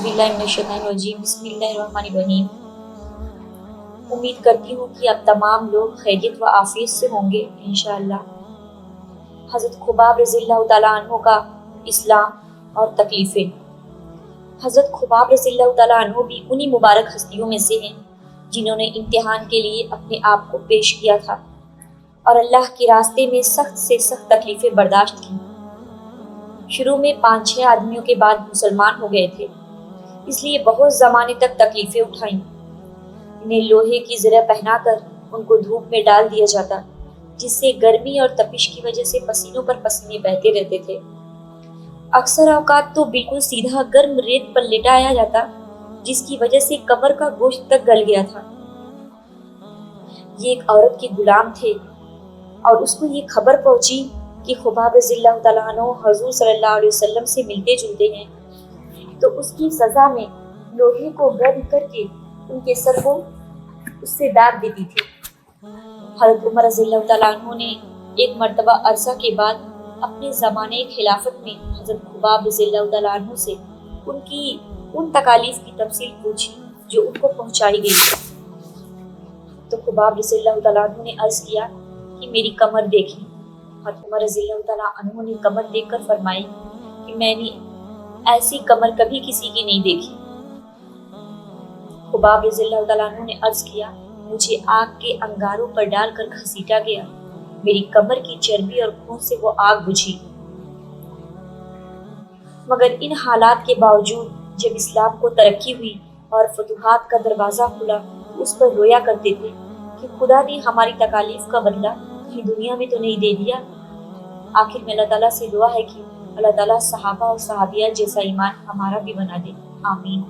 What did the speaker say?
बिस्मिल्लाहिर्रहमानिर्रहीम बिस्मिल्लाहिर्रहमानिर्रहीम। उम्मीद करती हूँ कि अब तमाम लोग खैरियत व आफियत से होंगे इंशाअल्लाह। हज़रत खुबाब रज़ियल्लाहु ताला अन्हु का इस्लाम और तकलीफ़ें। हज़रत खुबाब रज़ियल्लाहु ताला अन्हु भी उन्हीं मुबारक हस्तियों में से हैं जिन्होंने इम्तिहान के लिए अपने आप को पेश किया था और अल्लाह के रास्ते में सख्त से सख्त तकलीफ़ें बर्दाश्त की। शुरू में 5-6 आदमियों के बाद मुसलमान हो गए थे, इसलिए बहुत ज़माने तक तकलीफ़ें उठाईं। इन्हें लोहे की ज़रा पहनाकर उनको धूप में डाल दिया जाता, जिससे गर्मी और तपिश की वजह से पसीनों पर पसीने बहते रहते थे। अक्सर औकात तो बिल्कुल सीधा गर्म रेत पर लिटाया जाता, जिसकी वजह से कमर का गोश्त तक गल गया था। ये एक औरत के गुलाम थे और उसको ये खबर पहुंची कि खुबाब रज़ियल्लाहु ताला अन्हु हुज़ूर सल्लल्लाहु अलैहि वसल्लम से मिलते जुलते हैं, तो उसकी सज़ा में लोहे को गर्म करके उनके सर को उससे दाग देती थी। हज़रत उमर रज़ियल्लाहु ताला अन्हु ने एक मर्तबा अरसा के बाद अपने ज़माने खिलाफत में हज़रत खुबाब रज़ियल्लाहु ताला अन्हु से उनकी उन तकालीफ की तफसील पूछी जो उनको पहुंचाई गई। तो खुबाब रज़ियल्लाहु ताला अन्हु ने अर्ज़ किया कि मेरी कमर देखें। हज़रत उमर रज़ियल्लाहु ताला अन्हु ने कमर देखकर फरमाई कि मैंने ऐसी कमर कभी किसी की नहीं देखी। खुबाब रज़ियल्लाहु ताला अन्हु ने अर्ज़ किया, मुझे आग के अंगारों पर डालकर घसीटा गया, मेरी कमर की चर्बी और खून से वो आग बुझी। मगर इन हालात के बावजूद जब इस्लाम को तरक्की हुई और फतूहात का दरवाज़ा खुला, उस पर रोया करते थे कि खुदा ने हमारी तकालीफ का बदला कहीं दुनिया में तो नहीं दे दिया। आखिर में अल्लाह ताला से दुआ है कि अल्लाह ताला सहाबा और सहाबिया जैसा ईमान हमारा भी बना दे। आमीन।